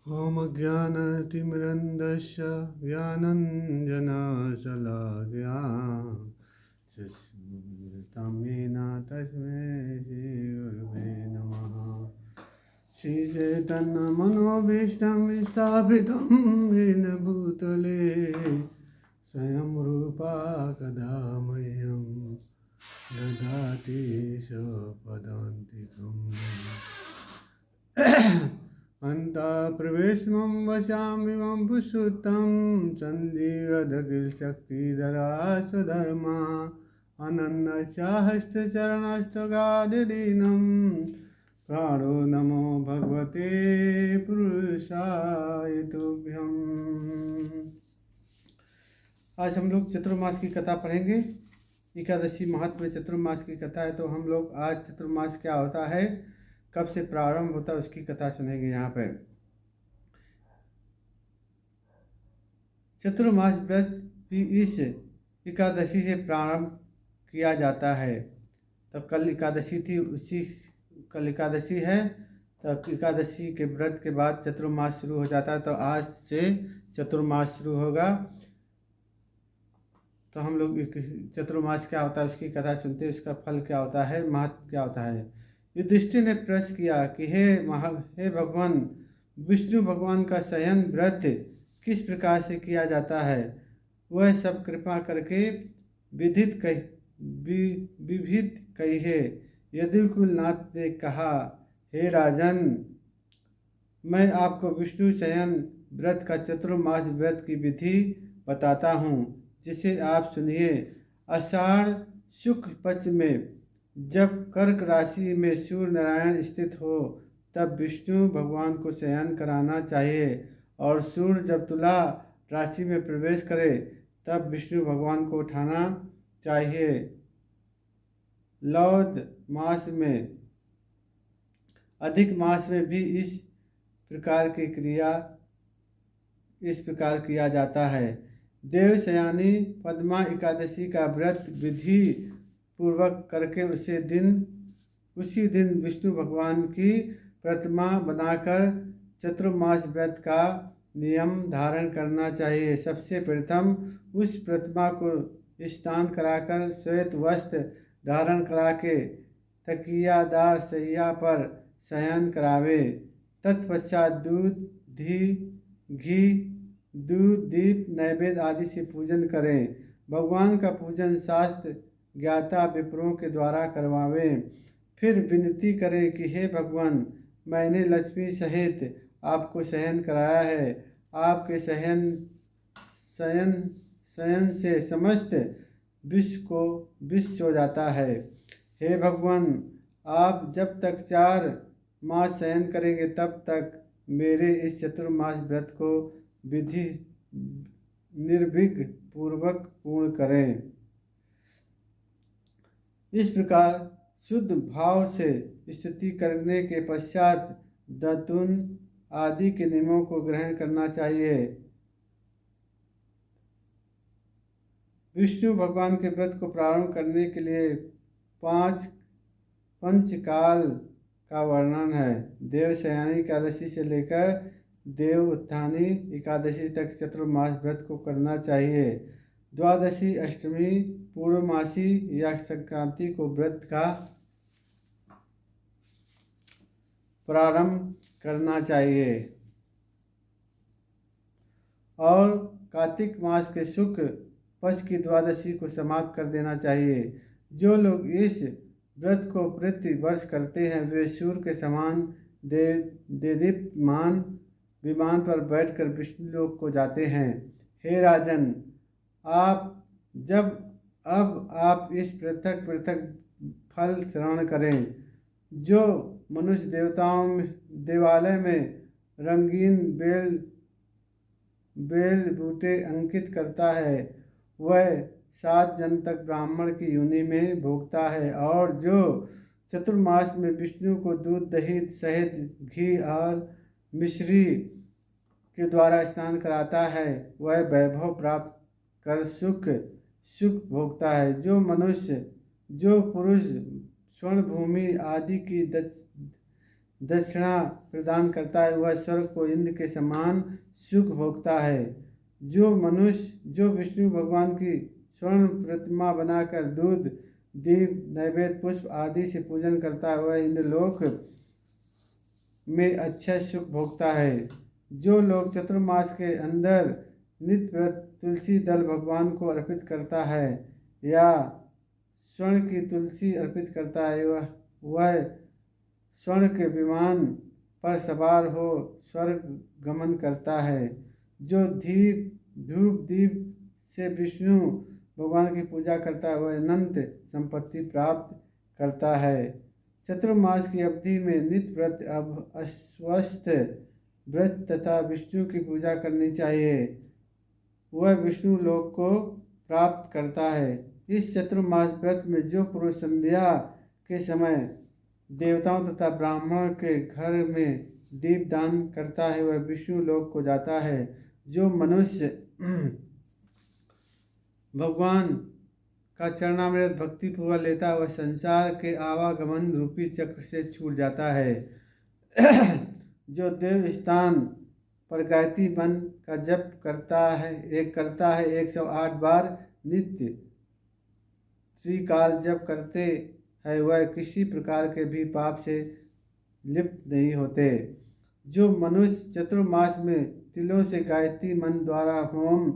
ॐ ज्ञानतिमिरन्धस्य ज्ञानञ्जनशलाकया चक्षुरुन्मिलितं येन तस्मै श्रीगुरवे नमः। श्रीचैतन्यमनोभीष्टं स्थापितं येन भूतले स्वयं रूपा कदा मह्यं ददाति स्वपदान्तिकम्। अन्तःप्रवेशं वचामिमं पुरुषोत्तं सन्धिगदखिलशक्तिधरा स्वधर्मा अनन्यचाहस्तचरणस्तगादिदीनं प्राणो नमो भगवते पुरुषाय तुभ्यम्। आज हम लोग चतुर्मास की कथा पढ़ेंगे। एकादशी महात्म्य चतुर्मास की कथा है। तो हम लोग आज चतुर्मास क्या होता है, कब से प्रारंभ होता है, उसकी कथा सुनेंगे। यहाँ पर चतुर्मास व्रत भी इस एकादशी से प्रारंभ किया जाता है। तब कल एकादशी थी, उसी कल एकादशी है, तब एकादशी के व्रत के बाद चतुर्मास शुरू हो जाता है। तो आज से चतुर्मास शुरू होगा। तो हम लोग चतुर्मास क्या होता है उसकी कथा सुनते हैं, उसका फल क्या होता है, महत्व क्या होता है। युधिष्ठिर ने प्रश्न किया कि हे भगवान, विष्णु भगवान का शयन व्रत किस प्रकार से किया जाता है, वह सब कृपा करके विविध कहिए। यदुकुलनाथ ने कहा, हे राजन, मैं आपको विष्णु शयन व्रत का चतुर्मास व्रत की विधि बताता हूँ, जिसे आप सुनिए। आषाढ़ शुक्ल पक्ष में जब कर्क राशि में सूर्य नारायण स्थित हो, तब विष्णु भगवान को शयन कराना चाहिए, और सूर्य जब तुला राशि में प्रवेश करे तब विष्णु भगवान को उठाना चाहिए। लौद मास में, अधिक मास में भी इस प्रकार की क्रिया इस प्रकार किया जाता है। देवशयानी पद्मा एकादशी का व्रत विधि पूर्वक करके उसी दिन विष्णु भगवान की प्रतिमा बनाकर चतुर्मास व्रत का नियम धारण करना चाहिए। सबसे प्रथम उस प्रतिमा को स्नान कराकर श्वेत वस्त्र धारण करा के तकियादार शैया पर शयन करावे। तत्पश्चात दूध दीप नैवेद्य आदि से पूजन करें। भगवान का पूजन शास्त्र ज्ञाता विप्रों के द्वारा करवावें। फिर विनती करें कि हे भगवान, मैंने लक्ष्मी सहित आपको शयन कराया है। आपके शयन से समस्त विश्व हो जाता है। हे भगवान, आप जब तक 4 मास शयन करेंगे तब तक मेरे इस चतुर्मास व्रत को विधि निर्विघ्न पूर्वक पूर्ण करें। इस प्रकार शुद्ध भाव से स्तुति करने के पश्चात दतुन आदि के नियमों को ग्रहण करना चाहिए। विष्णु भगवान के व्रत को प्रारंभ करने के लिए 5 पंचकाल का वर्णन है। देवशयानी एकादशी से लेकर देव उत्थानी एकादशी तक चतुर्मास व्रत को करना चाहिए। द्वादशी, अष्टमी, पूर्णमासी या संक्रांति को व्रत का प्रारंभ करना चाहिए, और कार्तिक मास के शुक्ल पक्ष की द्वादशी को समाप्त कर देना चाहिए। जो लोग इस व्रत को प्रति वर्ष करते हैं, वे सूर्य के समान देदीप्यमान विमान पर बैठकर विष्णु लोक को जाते हैं। हे राजन, अब आप इस पृथक पृथक फल श्रवण करें। जो मनुष्य देवालय में रंगीन बेल बूटे अंकित करता है, वह 7 जन्म तक ब्राह्मण की योनि में भोगता है। और जो चतुर्मास में विष्णु को दूध, दही, शहद, घी और मिश्री के द्वारा स्नान कराता है, वह वैभव प्राप्त कर सुख भोगता है। जो पुरुष स्वर्ण भूमि आदि की दक्षिणा प्रदान करता है वह स्वर्ग को इंद्र के समान सुख भोगता है। जो विष्णु भगवान की स्वर्ण प्रतिमा बनाकर दूध दीप नैवेद्य पुष्प आदि से पूजन करता है वह इंद्रलोक में अच्छा सुख भोगता है। जो लोग चतुर्मास के अंदर नित्य व्रत तुलसी दल भगवान को अर्पित करता है या स्वर्ण की तुलसी अर्पित करता है वह स्वर्ण के विमान पर सवार हो स्वर्ग गमन करता है। जो धूप दीप से विष्णु भगवान की पूजा करता है वह अनंत संपत्ति प्राप्त करता है। चतुर्मास की अवधि में नित्य व्रत अब अस्वस्थ व्रत तथा विष्णु की पूजा करनी चाहिए वह विष्णु लोक को प्राप्त करता है। इस चतुर्मास व्रत में जो पुरुष संध्या के समय देवताओं तथा ब्राह्मण के घर में दीप दान करता है वह विष्णु लोक को जाता है। जो मनुष्य भगवान का चरणामृत भक्तिपूर्वक लेता है वह संसार के आवागमन रूपी चक्र से छूट जाता है। जो देव स्थान पर गायत्री मंत्र का जप करता है 108 बार नित्य त्रिकाल जप करते हैं वह किसी प्रकार के भी पाप से लिप्त नहीं होते। जो मनुष्य चतुर्मास में तिलों से गायत्री मंत्र द्वारा होम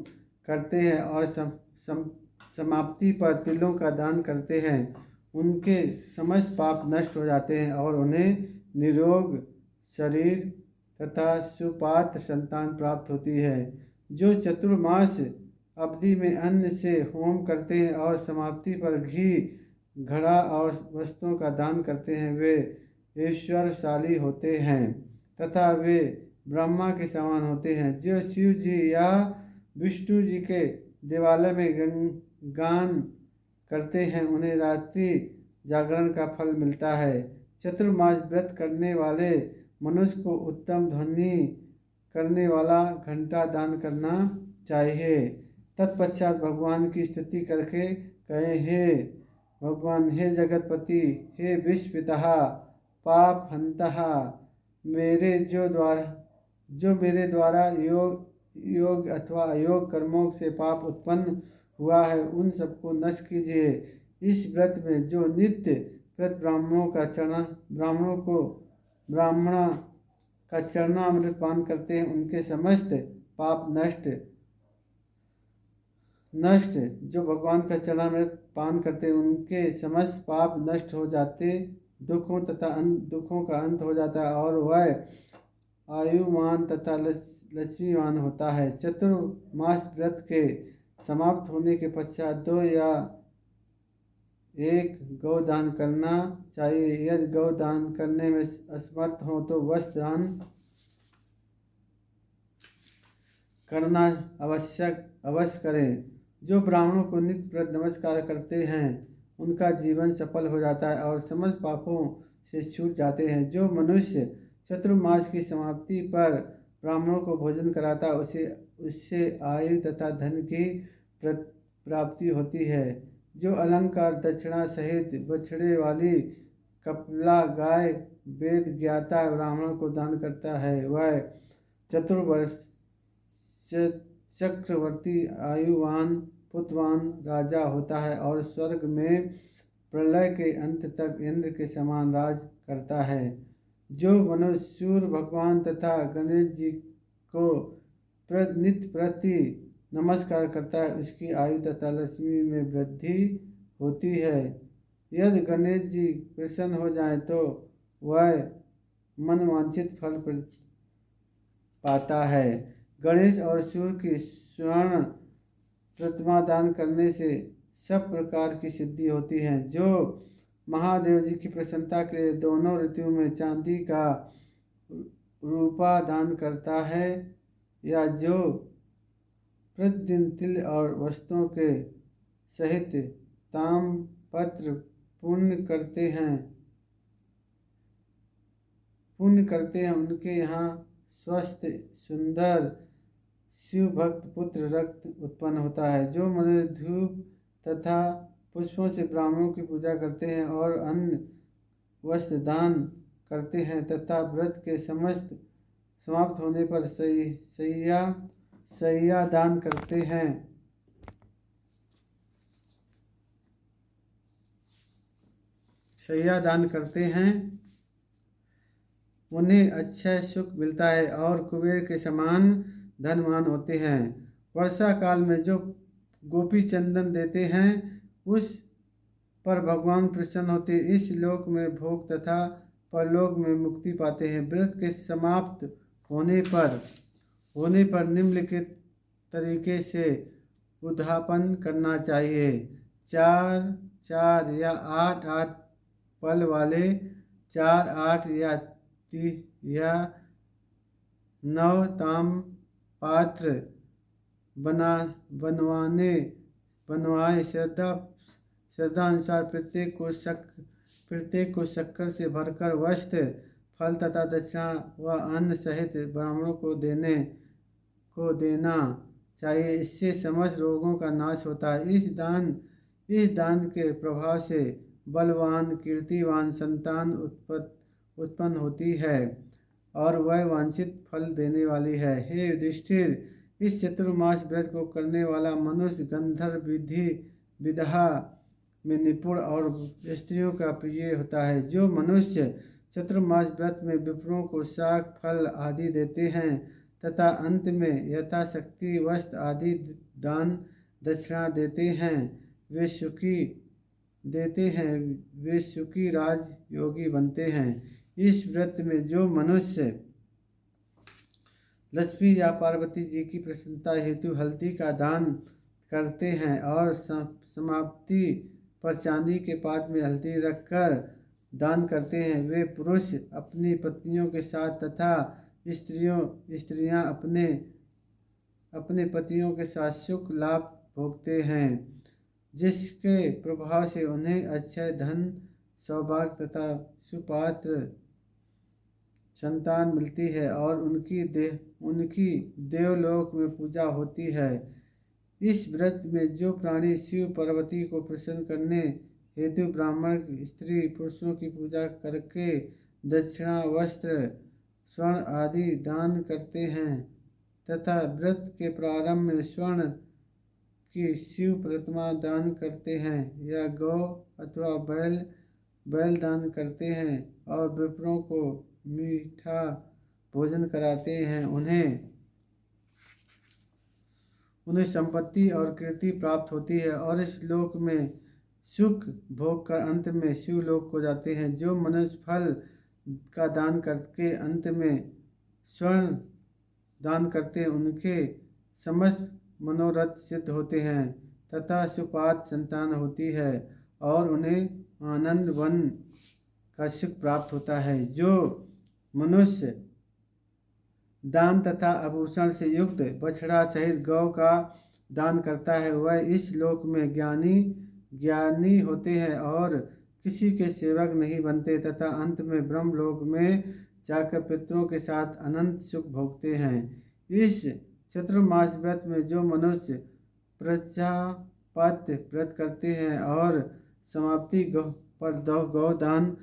करते हैं और समाप्ति पर तिलों का दान करते हैं उनके समस्त पाप नष्ट हो जाते हैं और उन्हें निरोग शरीर तथा सुपात्र संतान प्राप्त होती है। जो चतुर्मास अवधि में अन्न से होम करते हैं और समाप्ति पर घी घड़ा और वस्तुओं का दान करते हैं वे ईश्वरशाली होते हैं तथा वे ब्रह्मा के समान होते हैं। जो शिव जी या विष्णु जी के देवालय में गान करते हैं उन्हें रात्रि जागरण का फल मिलता है। चतुर्मास व्रत करने वाले मनुष्य को उत्तम ध्वनि करने वाला घंटा दान करना चाहिए। तत्पश्चात भगवान की स्तुति करके कहे हे भगवान, हे जगतपति, हे विश्वपिता, पाप हंतः, जो मेरे द्वारा योग अथवा अयोग कर्मों से पाप उत्पन्न हुआ है उन सबको नष्ट कीजिए। इस व्रत में जो नित्य व्रत ब्राह्मणों का चरणामृत पान करते हैं उनके समस्त पाप नष्ट जो भगवान का चरणामृत पान करते हैं उनके समस्त पाप नष्ट हो जाते दुखों का अंत हो जाता है और वह आयुमान तथा लक्ष्मीवान होता है। चतुर्मास व्रत के समाप्त होने के पश्चात 2 या 1 गौदान करना चाहिए। यदि गौदान करने में असमर्थ हो तो वस्त्र दान करना अवश्य करें। जो ब्राह्मणों को नित्य व्रत नमस्कार करते हैं उनका जीवन सफल हो जाता है और समस्त पापों से छूट जाते हैं। जो मनुष्य चतुर्मास की समाप्ति पर ब्राह्मणों को भोजन कराता है उससे आयु तथा धन की प्राप्ति होती है। जो अलंकार दक्षिणा सहित बछड़े वाली कपिला गाय वेद ज्ञाता ब्राह्मणों को दान करता है वह चतुर्वर्ष चक्रवर्ती आयुवान पुत्रवान राजा होता है और स्वर्ग में प्रलय के अंत तक इंद्र के समान राज करता है। जो मनुष्य सूर्य भगवान तथा गणेश जी को नित्य प्रति नमस्कार करता है उसकी आयु तथा लक्ष्मी में वृद्धि होती है। यदि गणेश जी प्रसन्न हो जाए तो वह मनवांछित फल पाता है। गणेश और सूर्य की स्वर्ण प्रतिमा दान करने से सब प्रकार की सिद्धि होती है। जो महादेव जी की प्रसन्नता के लिए दोनों ऋतुओं में चांदी का रूपा दान करता है या जो प्रतिदिन तिल और वस्तुओं के सहित ताम्रपत्र पुण्य करते हैं उनके यहाँ स्वस्थ सुंदर शिव भक्त पुत्र रक्त उत्पन्न होता है। जो मनुष्य धूप तथा पुष्पों से ब्राह्मणों की पूजा करते हैं और अन्न वस्त्र दान करते हैं तथा व्रत के समाप्त होने पर सैया दान करते हैं। उन्हें अक्षय सुख मिलता है और कुबेर के समान धनवान होते हैं। वर्षा काल में जो गोपी चंदन देते हैं उस पर भगवान प्रसन्न होते, इस लोक में भोग तथा परलोक में मुक्ति पाते हैं। व्रत के समाप्त होने पर निम्नलिखित तरीके से उद्यापन करना चाहिए। 4 या 8 पल वाले 4, 8 या 9 ताम पात्र बनवाए श्रद्धानुसार प्रत्येक को शक्कर से भरकर वस्त्र, फल तथा दक्षिणा व अन्न सहित ब्राह्मणों को देना चाहिए। इससे समस्त रोगों का नाश होता है। इस दान के प्रभाव से बलवान कीर्तिवान संतान उत्पन्न होती है और वह वांछित फल देने वाली है। हे युधिष्ठिर, इस चतुर्मास व्रत को करने वाला मनुष्य गंधर्व विधा में निपुण और स्त्रियों का प्रिय होता है। जो मनुष्य चतुर्मास व्रत में विप्रों को शाक फल आदि देते हैं तथा अंत में यथाशक्ति वस्त्र आदि दान दक्षिणा देते हैं, वे सुखी राजयोगी बनते हैं। इस व्रत में जो मनुष्य लक्ष्मी या पार्वती जी की प्रसन्नता हेतु हल्दी का दान करते हैं और समाप्ति पर चांदी के पात्र में हल्दी रखकर दान करते हैं, वे पुरुष अपनी पत्नियों के साथ तथा स्त्रियां अपने पतियों के साथ सुख लाभ भोगते हैं, जिसके प्रभाव से उन्हें अक्षय धन, सौभाग्य तथा सुपात्र संतान मिलती है और उनकी देवलोक में पूजा होती है। इस व्रत में जो प्राणी शिव पार्वती को प्रसन्न करने हेतु ब्राह्मण स्त्री पुरुषों की पूजा करके दक्षिणा वस्त्र स्वर्ण आदि दान करते हैं तथा व्रत के प्रारंभ में स्वर्ण की शिव प्रतिमा दान करते हैं या गौ अथवा बैल दान करते हैं और विप्रों को मीठा भोजन कराते हैं, उन्हें संपत्ति और कीर्ति प्राप्त होती है और इस लोक में सुख भोग कर अंत में शिवलोक को जाते हैं। जो मनुष्य फल का दान करके अंत में स्वर्ण दान करते हैं, उनके समस्त मनोरथ सिद्ध होते हैं तथा सुपात्र संतान होती है और उन्हें आनंद वन का सुख प्राप्त होता है। जो मनुष्य दान तथा आभूषण से युक्त बछड़ा सहित गौ का दान करता है, वह इस लोक में ज्ञानी होते हैं और किसी के सेवक नहीं बनते तथा अंत में ब्रह्मलोक में जाकर पितरों के साथ अनंत सुख भोगते हैं। इस चतुर्मास व्रत में जो मनुष्य प्रजापत्य व्रत करते हैं और समाप्ति पर गौदान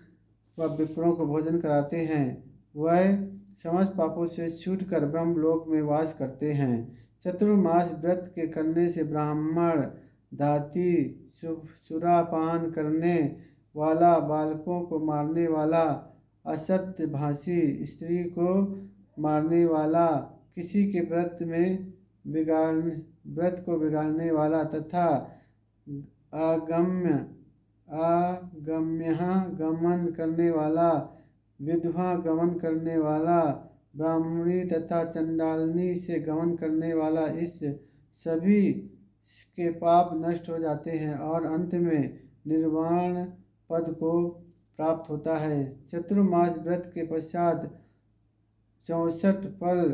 व विप्रों को भोजन कराते हैं, वह समस्त पापों से छूटकर ब्रह्मलोक में वास करते हैं। चतुर्मास व्रत के करने से ब्राह्मण, दाती, सुरापान करने वाला, बालकों को मारने वाला, असत्य भाषी, स्त्री को मारने वाला, किसी के व्रत को बिगाड़ने वाला तथा अगम्य गमन करने वाला, विधवा गमन करने वाला, ब्राह्मणी तथा चंडालनी से गमन करने वाला, इस सभी के पाप नष्ट हो जाते हैं और अंत में निर्वाण पद को प्राप्त होता है। चतुर्मास व्रत के पश्चात 64 पल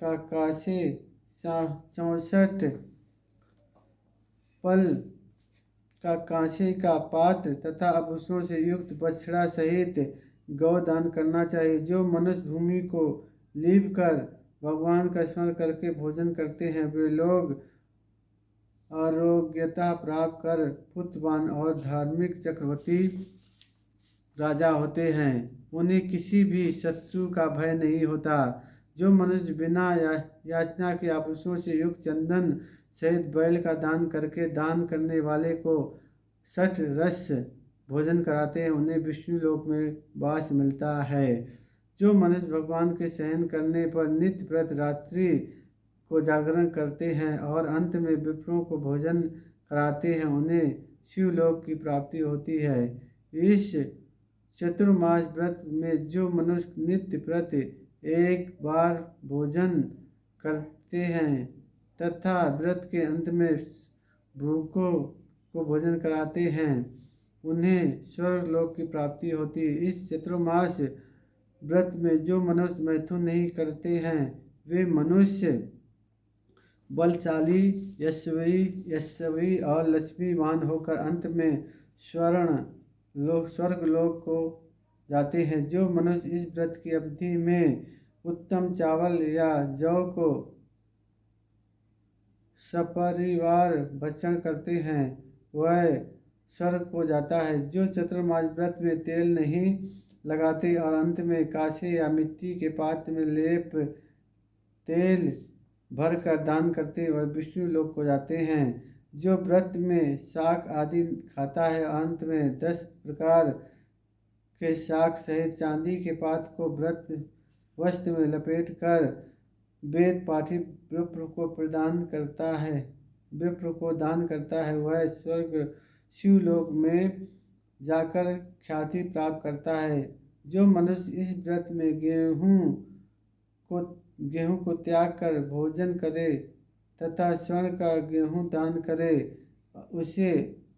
का 64 पल का कांसे का पात्र तथा आभूषणों से युक्त बछड़ा सहित गौदान करना चाहिए। जो मनुष्य भूमि को लीप कर भगवान का स्मरण करके भोजन करते हैं, वे लोग आरोग्यता प्राप्त कर पुत्रवान और धार्मिक चक्रवर्ती राजा होते हैं। उन्हें किसी भी शत्रु का भय नहीं होता। जो मनुष्य बिना याचना के आभूषणों से युक्त चंदन सहित बैल का दान करके दान करने वाले को सठ रस भोजन कराते हैं, उन्हें विष्णु लोक में वास मिलता है। जो मनुष्य भगवान के सहन करने पर नित्य व्रत रात्रि को जागरण करते हैं और अंत में विप्रों को भोजन कराते हैं, उन्हें शिवलोक की प्राप्ति होती है। इस चतुर्मास व्रत में जो मनुष्य नित्य व्रत एक बार भोजन करते हैं तथा व्रत के अंत में भूखों को भोजन कराते हैं, उन्हें स्वर्गलोक की प्राप्ति होती है। इस चतुर्मास व्रत में जो मनुष्य मैथुन नहीं करते हैं वे मनुष्य बलशाली, यशस्वी और लक्ष्मीवान होकर अंत में स्वर्गलोक को जाते हैं। जो मनुष्य इस व्रत की अवधि में उत्तम चावल या जौ को सपरिवार भक्षण करते हैं वह स्वर्ग को जाता है। जो चतुर्मास व्रत में तेल नहीं लगाते और अंत में कांसे या मिट्टी के पात्र में लेप तेल भर कर दान करते वह विष्णु लोक को जाते हैं। जो व्रत में शाक आदि खाता है अंत में 10 प्रकार के शाक सहित चांदी के पात्र को व्रत वस्त्र में लपेट कर वेद पाठी विप्र को दान करता है वह स्वर्ग शिवलोक में जाकर ख्याति प्राप्त करता है। जो मनुष्य इस व्रत में गेहूं को त्याग कर भोजन करे तथा स्वर्ण का गेहूं दान करे उसे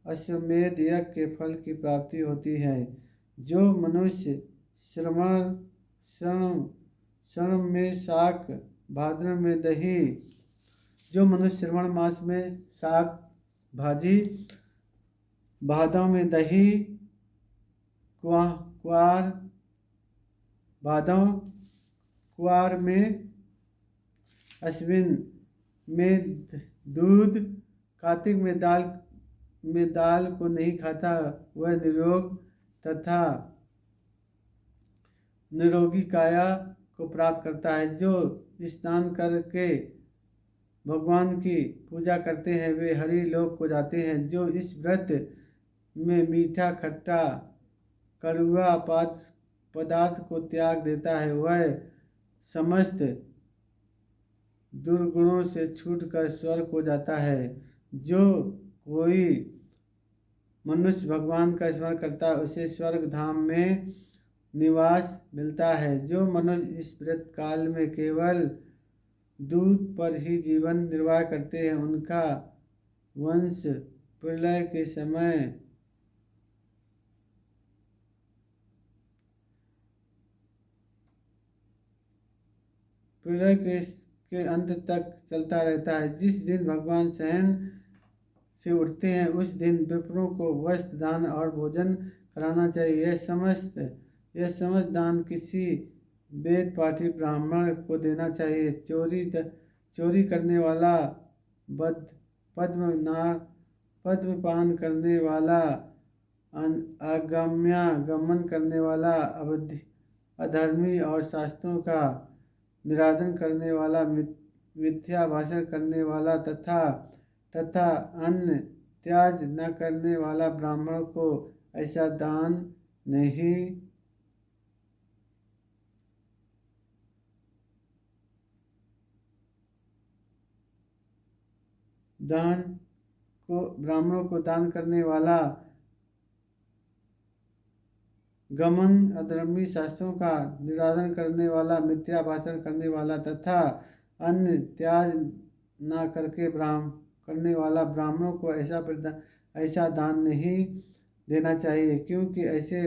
अश्वमेध यज्ञ के फल की प्राप्ति होती है। जो मनुष्य श्रवण में शाक भाद्र में दही, जो मनुष्य श्रवण मास में शाक भाजी, भादव में दही, कुआर में अश्विन में दूध, कार्तिक में दाल को नहीं खाता वह निरोग तथा निरोगी काया को प्राप्त करता है। जो स्नान करके भगवान की पूजा करते हैं वे हरि लोक को जाते हैं। जो इस व्रत में मीठा, खट्टा, कड़वा पदार्थ को त्याग देता है वह समस्त दुर्गुणों से छूटकर स्वर्ग को जाता है। जो कोई मनुष्य भगवान का स्मरण करता है उसे स्वर्ग धाम में निवास मिलता है। जो मनुष्य इस व्रत काल में केवल दूध पर ही जीवन निर्वाह करते हैं उनका वंश प्रलय के समय के अंत तक चलता रहता है। जिस दिन भगवान शयन से उठते हैं उस दिन विप्रों को वस्त्र दान और भोजन कराना चाहिए। यह समस्त दान किसी वेद पाठी ब्राह्मण को देना चाहिए। चोरी करने वाला, पद्मपान करने वाला, आज्ञागमन करने वाला, अधर्मी और शास्त्रों का निरादरण करने वाला, मिथ्या भाषण करने वाला तथा अन्न त्याज न करने वाला ब्राह्मण को ऐसा दान ब्राह्मणों को दान करने वाला, अधर्मी शास्त्रों का निरादरण करने वाला, मिथ्या भाषण करने वाला तथा अन्न त्याज न करने वाला ब्राह्मणों को ऐसा दान नहीं देना चाहिए, क्योंकि ऐसे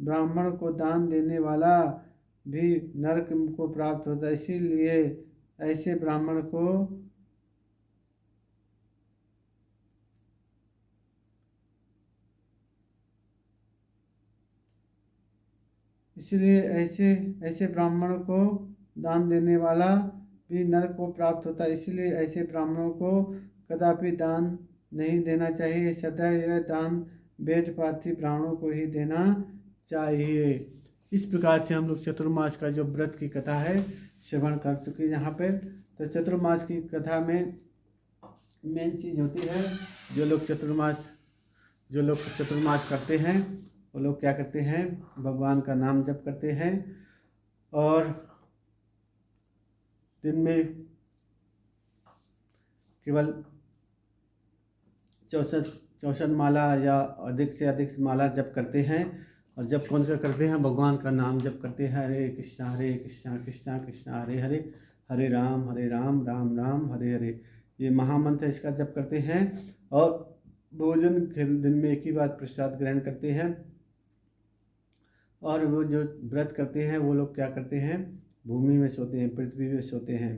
ब्राह्मण को दान देने वाला भी नरक को प्राप्त होता है। इसीलिए ऐसे ब्राह्मण को ऐसे ब्राह्मण को दान देने वाला भी नरक को प्राप्त होता है। इसलिए ऐसे ब्राह्मणों को कदापि दान नहीं देना चाहिए। सदैव यह दान वेद पाठी ब्राह्मणों को ही देना चाहिए। इस प्रकार से हम लोग चतुर्मास का जो व्रत की कथा है श्रवण कर चुके हैं यहाँ पे। तो चतुर्मास की कथा में मेन चीज़ होती है, जो लोग चतुर्मास करते हैं वो लोग क्या करते हैं, भगवान का नाम जप करते हैं और दिन में केवल 64 माला या अधिक से अधिक माला जप करते हैं। और जब कौन सा करते हैं, भगवान का नाम जप करते हैं, हरे कृष्णा कृष्णा कृष्णा हरे हरे, हरे राम राम राम हरे हरे, ये महामंत्र इसका जप करते हैं। और भोजन दिन में एक ही बार प्रसाद ग्रहण करते हैं। और वो जो व्रत करते हैं वो लोग क्या करते हैं, भूमि में सोते हैं, पृथ्वी में सोते हैं,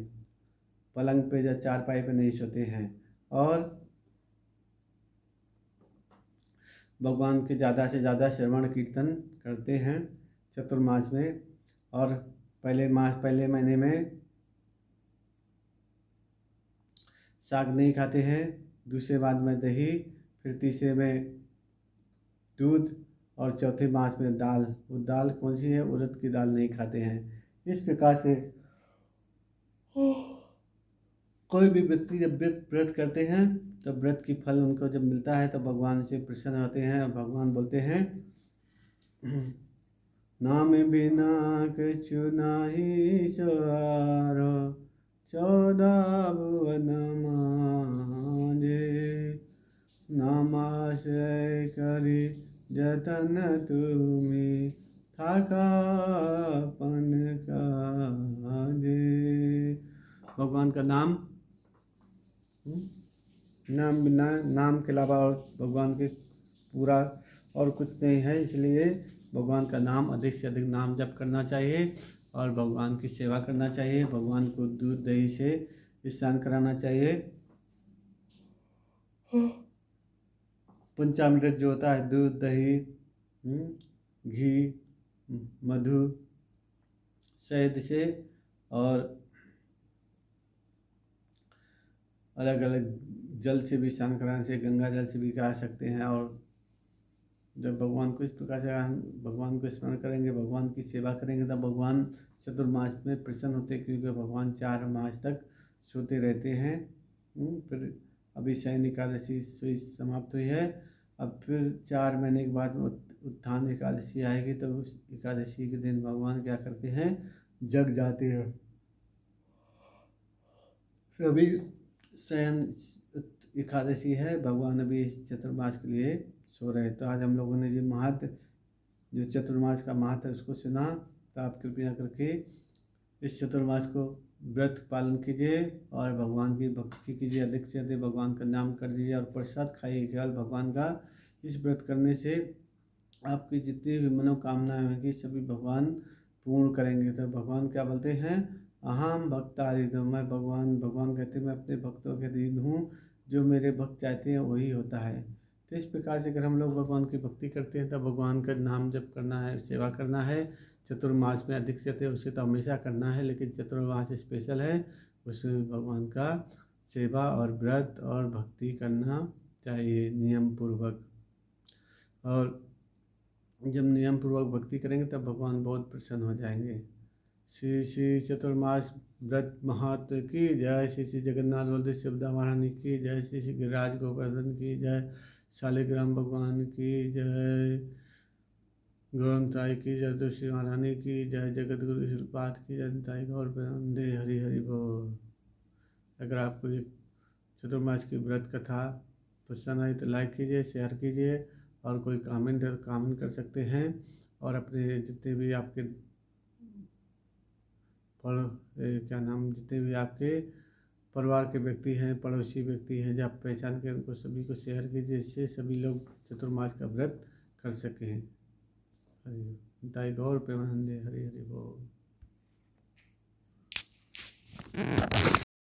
पलंग पे या चारपाई पे नहीं सोते हैं। और भगवान के ज़्यादा से ज़्यादा श्रवण कीर्तन करते हैं चतुर्मास में। और पहले महीने में साग नहीं खाते हैं, दूसरे मास में दही, फिर तीसरे में दूध, और चौथे मास में दाल। वो दाल कौन सी है, उड़द की दाल नहीं खाते हैं। इस प्रकार से कोई भी व्यक्ति जब व्रत करते हैं तो व्रत की फल उनको जब मिलता है तो भगवान से प्रसन्न होते हैं। और भगवान बोलते हैं, नाम बिना कछु नाही सवारो, 14 भुवन मांझे, नामाश्रय करी जतन तुमी, थाका पन काजे। भगवान का नाम बिना, नाम के अलावा और भगवान के पूरा और कुछ नहीं है। इसलिए भगवान का नाम अधिक से अधिक नाम जप करना चाहिए और भगवान की सेवा करना चाहिए। भगवान को दूध दही से स्नान कराना चाहिए। पंचामृत जो होता है, दूध दही घी मधु शहद से और अलग अलग जल से भी स्नान कराने से, गंगा जल से भी करा सकते हैं। और जब भगवान को इस प्रकार से भगवान को स्मरण करेंगे, भगवान की सेवा करेंगे, तब भगवान चतुर्मास में प्रसन्न होते हैं, क्योंकि भगवान 4 मास तक सोते रहते हैं। फिर अभी शयन एकादशी समाप्त हुई है, अब फिर 4 महीने के बाद उत्थान एकादशी आएगी। तो उस एकादशी के दिन भगवान क्या करते हैं, जग जाते हैं। अभी शयन एकादशी है, भगवान अभी चतुर्मास के लिए सो रहे। तो आज हम लोगों ने जो चतुर्मास का महत्व उसको सुना। तो आप कृपया करके इस चतुर्मास को व्रत पालन कीजिए और भगवान की भक्ति कीजिए, अधिक से अधिक भगवान का नाम कर दीजिए और प्रसाद खाइए केवल भगवान का। इस व्रत करने से आपकी जितनी भी मनोकामनाएं होंगी सभी भगवान पूर्ण करेंगे। तो भगवान क्या बोलते हैं, अहम भक्तारिदो, मैं भगवान कहते हैं मैं अपने भक्तों के अधीन हूँ, जो मेरे भक्त चाहते हैं वही होता है। तो इस प्रकार से अगर हम लोग भगवान की भक्ति करते हैं तब भगवान का नाम जप करना है, सेवा करना है। चतुर्मास में अधिक से अधिक उसे तो हमेशा करना है, लेकिन चतुर्मास स्पेशल है, उसमें भगवान का सेवा और व्रत और भक्ति करना चाहिए नियम पूर्वक। और जब नियम पूर्वक भक्ति करेंगे तब भगवान बहुत प्रसन्न हो जाएंगे। श्री श्री चतुर्मास व्रत महात्म की जय। श्री श्री जगन्नाथ बलदेव सुभद्रा महारानी की जय। श्री श्री गिरिराज गोवर्धन की जय। शालिग्राम भगवान की जय। गौरमताई की जय। तुलसी महारानी की जय। जगत गुरु शिलपाद की जय। गौर प्रेमानंदे हरि हरि बोल। अगर आपको ये चतुर्मास की व्रत कथा पसंद आई तो लाइक कीजिए, शेयर कीजिए और कोई कमेंट कर सकते हैं। और अपने जितने भी आपके जितने भी आपके परिवार के व्यक्ति हैं, पड़ोसी व्यक्ति हैं जो आप पहचान के, उनको सभी को शेयर कीजिए, जिससे सभी लोग चतुर्मास का व्रत कर सकें। हरि गौर प्रेमानंदे हरि हरि बोल।